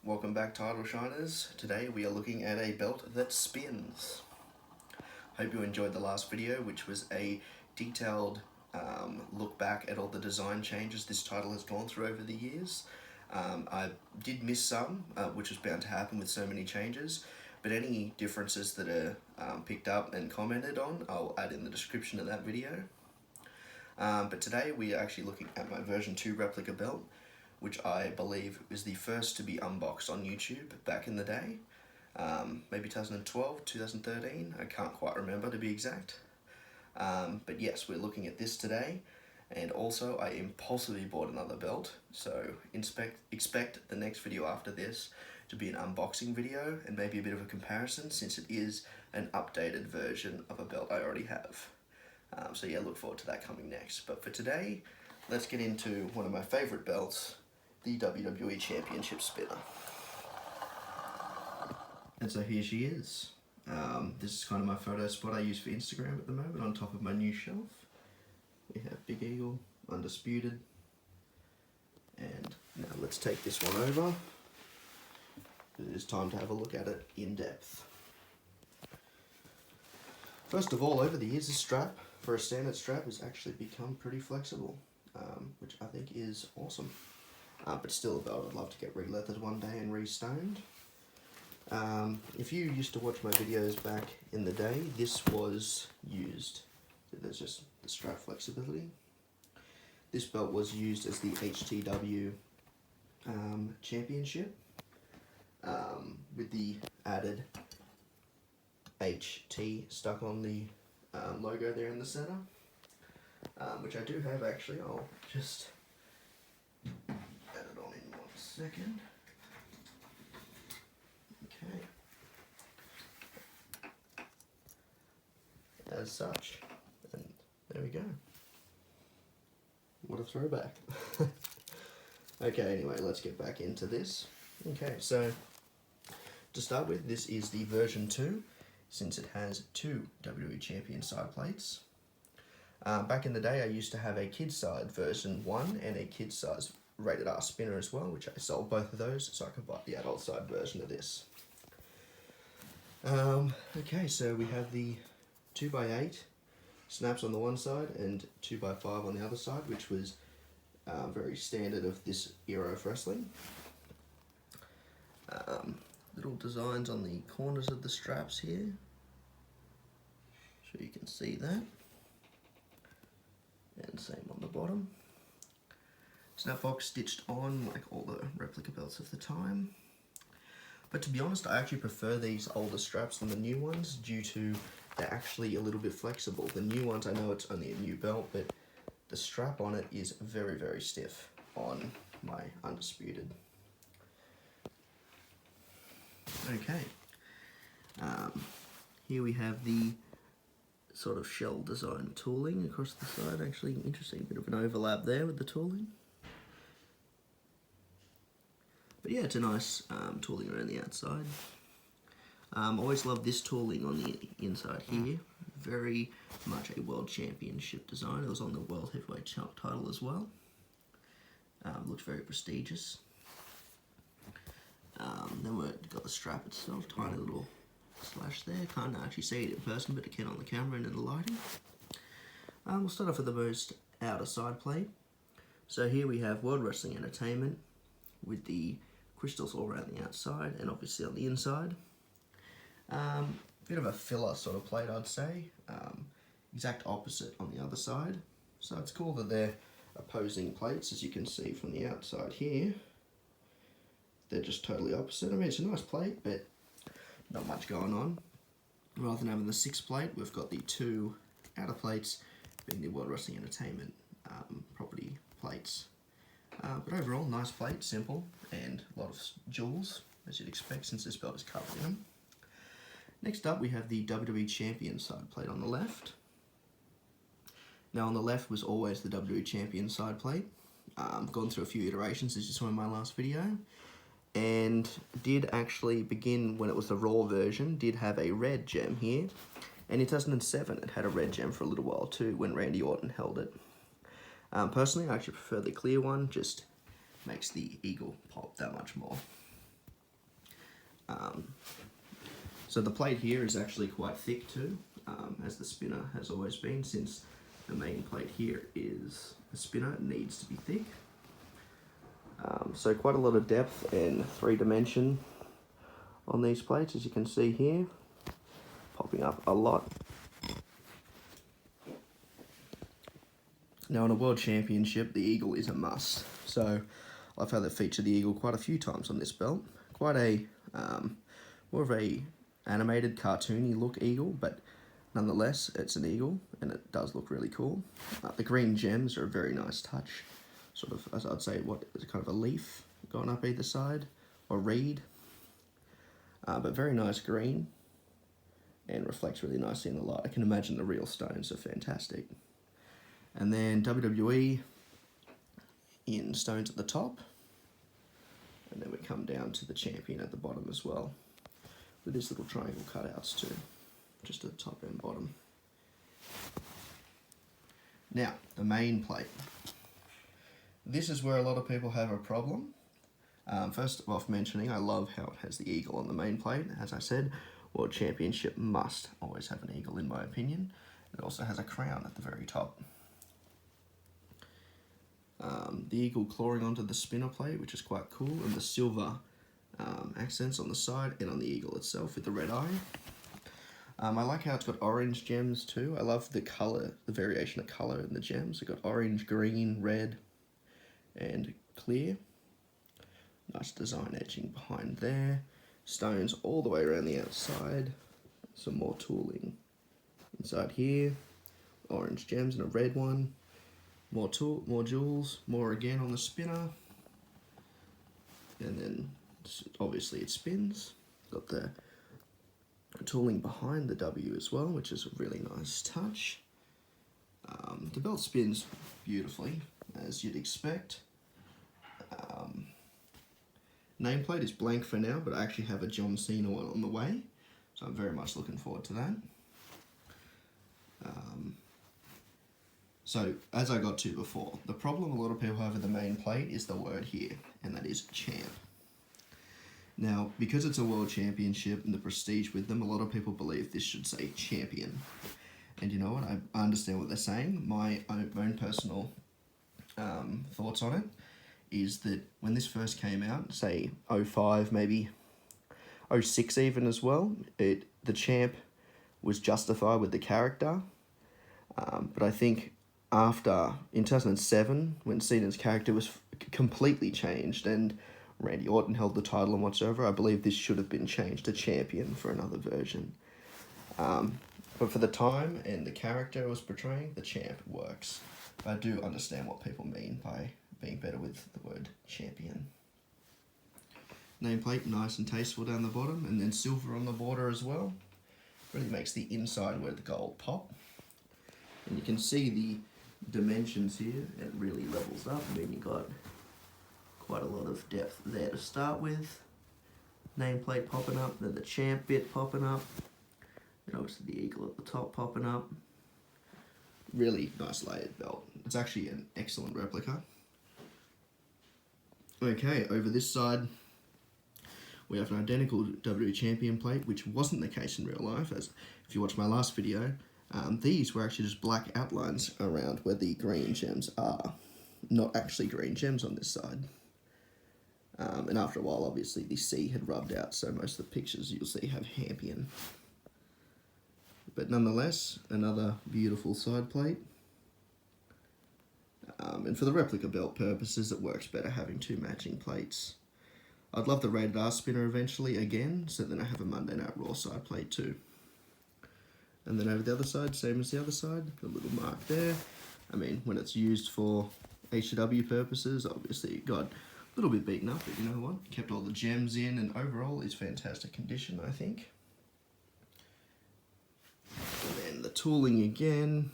welcome back Title Shiners. Today we are looking at a belt that spins. Hope you enjoyed the last video, which was a detailed look back at all the design changes this title has gone through over the years. I did miss some, which was bound to happen with so many changes, but any differences that are picked up and commented on, I'll add in the description of that video. But today we are actually looking at my version 2 replica belt, which I believe was the first to be unboxed on YouTube back in the day. Maybe 2012, 2013, I can't quite remember to be exact. But yes, we're looking at this today, and also I impulsively bought another belt, so expect the next video after this to be an unboxing video and maybe a bit of a comparison, since it is an updated version of a belt I already have. So yeah, look forward to that coming next. But for today, let's get into one of my favourite belts, the WWE Championship Spinner. And so here she is. This is kind of my photo spot I use for Instagram at the moment, on top of my new shelf. We have Big Eagle, Undisputed, and now let's take this one over. It is time to have a look at it in depth. First of all, over the years, this strap, for a standard strap, has actually become pretty flexible, which I think is awesome. But still a belt I'd love to get re-leathered one day and re-stoned. If you used to watch my videos back in the day, this was used. There's just the strap flexibility. This belt was used as the HTW Championship, with the added HT stuck on the logo there in the center, which I do have actually. I'll just add it on in 1 second. Okay. As such, and there we go. What a throwback. Okay, anyway, let's get back into this. Okay, so to start with, this is the version 2, since it has 2 WWE Champion side plates. Back in the day, I used to have a kid's side version 1 and a kid's size rated R spinner as well, which I sold both of those so I could buy the adult side version of this. Okay, so we have the 2x8 snaps on the one side and 2x5 on the other side, which was very standard of this era of wrestling. Little designs on the corners of the straps here, so you can see that, and same on the bottom. Snap box stitched on like all the replica belts of the time. But to be honest, I actually prefer these older straps than the new ones, due to they're actually a little bit flexible. The new ones, I know it's only a new belt, but the strap on it is very, very stiff on my Undisputed. Okay, here we have the sort of shell design tooling across the side. Actually, interesting, bit of an overlap there with the tooling. But yeah, it's a nice tooling around the outside. Always love this tooling on the inside here. Very much a World Championship design. It was on the World Heavyweight title as well. Looks very prestigious. Then we've got the strap itself, tiny little slash there. Can't actually see it in person, but it can on the camera and in the lighting. We'll start off with the most outer side plate. So here we have World Wrestling Entertainment with the crystals all around the outside and obviously on the inside. Bit of a filler sort of plate, I'd say. Exact opposite on the other side. So it's cool that they're opposing plates, as you can see from the outside here. They're just totally opposite. I mean, it's a nice plate, but not much going on. Rather than having the 6 plate, we've got the 2 outer plates being the World Wrestling Entertainment property plates. But overall, nice plate, simple, and a lot of jewels, as you'd expect since this belt is covered in them. Next up, we have the WWE Champion side plate on the left. Now, on the left was always the WWE Champion side plate. Gone through a few iterations, as you saw in my last video. And did actually begin when it was the Raw version, did have a red gem here. And in 2007, it had a red gem for a little while too, when Randy Orton held it. Personally, I actually prefer the clear one, just makes the eagle pop that much more. So the plate here is actually quite thick too, as the spinner has always been. Since the main plate here is a spinner, it needs to be thick. So quite a lot of depth and 3-dimension on these plates, as you can see here, popping up a lot. Now in a World Championship, the eagle is a must. So I've had to feature the eagle quite a few times on this belt. Quite a, more of a animated, cartoony look eagle, but nonetheless, it's an eagle, and it does look really cool. The green gems are a very nice touch. Sort of, as I'd say, what is kind of a leaf going up either side, or reed. But very nice green, and reflects really nicely in the light. I can imagine the real stones are fantastic. And then WWE in stones at the top. And then we come down to the champion at the bottom as well, with these little triangle cutouts too, just at the top and bottom. Now, the main plate. This is where a lot of people have a problem. First off mentioning, I love how it has the eagle on the main plate. As I said, World Championship must always have an eagle in my opinion. It also has a crown at the very top. The eagle clawing onto the spinner plate, which is quite cool, and the silver accents on the side and on the eagle itself with the red eye. I like how it's got orange gems too. I love the colour, the variation of colour in the gems. It's got orange, green, red, and clear. Nice design edging behind there. Stones all the way around the outside. Some more tooling inside here. Orange gems and a red one. More jewels, more again on the spinner. And then obviously it spins. Got the tooling behind the W as well, which is a really nice touch. The belt spins beautifully, as you'd expect. Nameplate is blank for now, but I actually have a John Cena one on the way, so I'm very much looking forward to that. So, as I got to before, the problem a lot of people have with the main plate is the word here, and that is champ. Now, because it's a world championship and the prestige with them, a lot of people believe this should say champion. And you know what, I understand what they're saying. My own personal thoughts on it is that when this first came out, say 05, maybe 06 even as well, the champ was justified with the character. But I think in 2007, when Cena's character was completely changed and Randy Orton held the title and whatsoever, I believe this should have been changed to champion for another version. But for the time and the character it was portraying, the champ works. But I do understand what people mean by being better with the word champion. Nameplate, nice and tasteful down the bottom, and then silver on the border as well. Really makes the inside where the gold pop. And you can see the dimensions here, it really levels up. I mean, you got quite a lot of depth there to start with. Nameplate popping up, then the champ bit popping up, and obviously the eagle at the top popping up. Really nice layered belt. It's actually an excellent replica. Okay, over this side, we have an identical WWE Champion plate, which wasn't the case in real life, as if you watched my last video, these were actually just black outlines around where the green gems are. Not actually green gems on this side. And after a while, obviously, the C had rubbed out, so most of the pictures you'll see have Hampion. But nonetheless, another beautiful side plate. And for the replica belt purposes, it works better having two matching plates. I'd love the Rated R spinner eventually again, so then I have a Monday Night Raw side plate too. And then over the other side, same as the other side, got a little mark there. I mean, when it's used for HW purposes, obviously it got a little bit beaten up, but you know what? Kept all the gems in, and overall is fantastic condition, I think. And then the tooling again,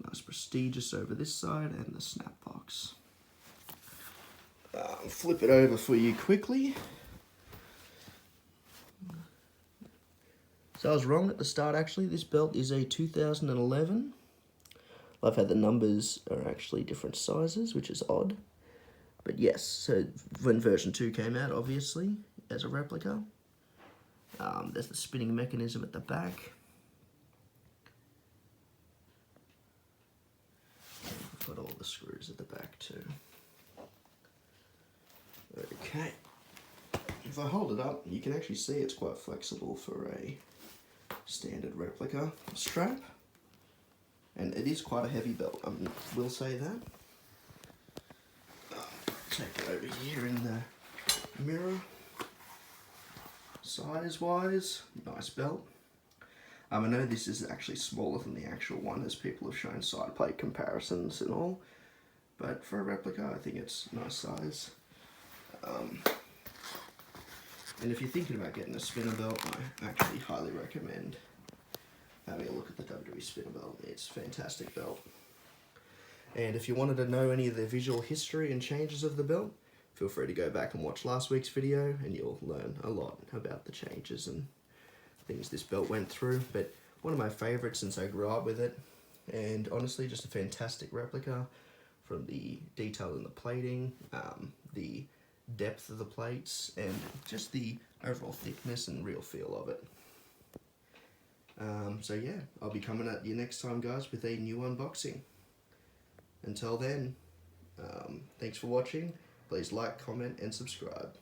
nice prestigious over this side, and the snap box. Flip it over for you quickly. So I was wrong at the start actually, this belt is a 2011. Love how the numbers are actually different sizes, which is odd. But yes, so when version 2 came out, obviously, as a replica, There's the spinning mechanism at the back. We've got all the screws at the back too. Okay. If I hold it up, you can actually see it's quite flexible for a standard replica strap. And it is quite a heavy belt, I will say that. Take it over here in the mirror. Size-wise, nice belt. I know this is actually smaller than the actual one, as people have shown side plate comparisons and all. But for a replica, I think it's nice size. And if you're thinking about getting a spinner belt, I actually highly recommend having a look at the WWE spinner belt. It's a fantastic belt. And if you wanted to know any of the visual history and changes of the belt, feel free to go back and watch last week's video and you'll learn a lot about the changes and things this belt went through. But one of my favourites since I grew up with it, and honestly just a fantastic replica, from the detail in the plating, the depth of the plates, and just the overall thickness and real feel of it. So yeah, I'll be coming at you next time, guys, with a new unboxing. Until then, thanks for watching. Please like, comment, and subscribe.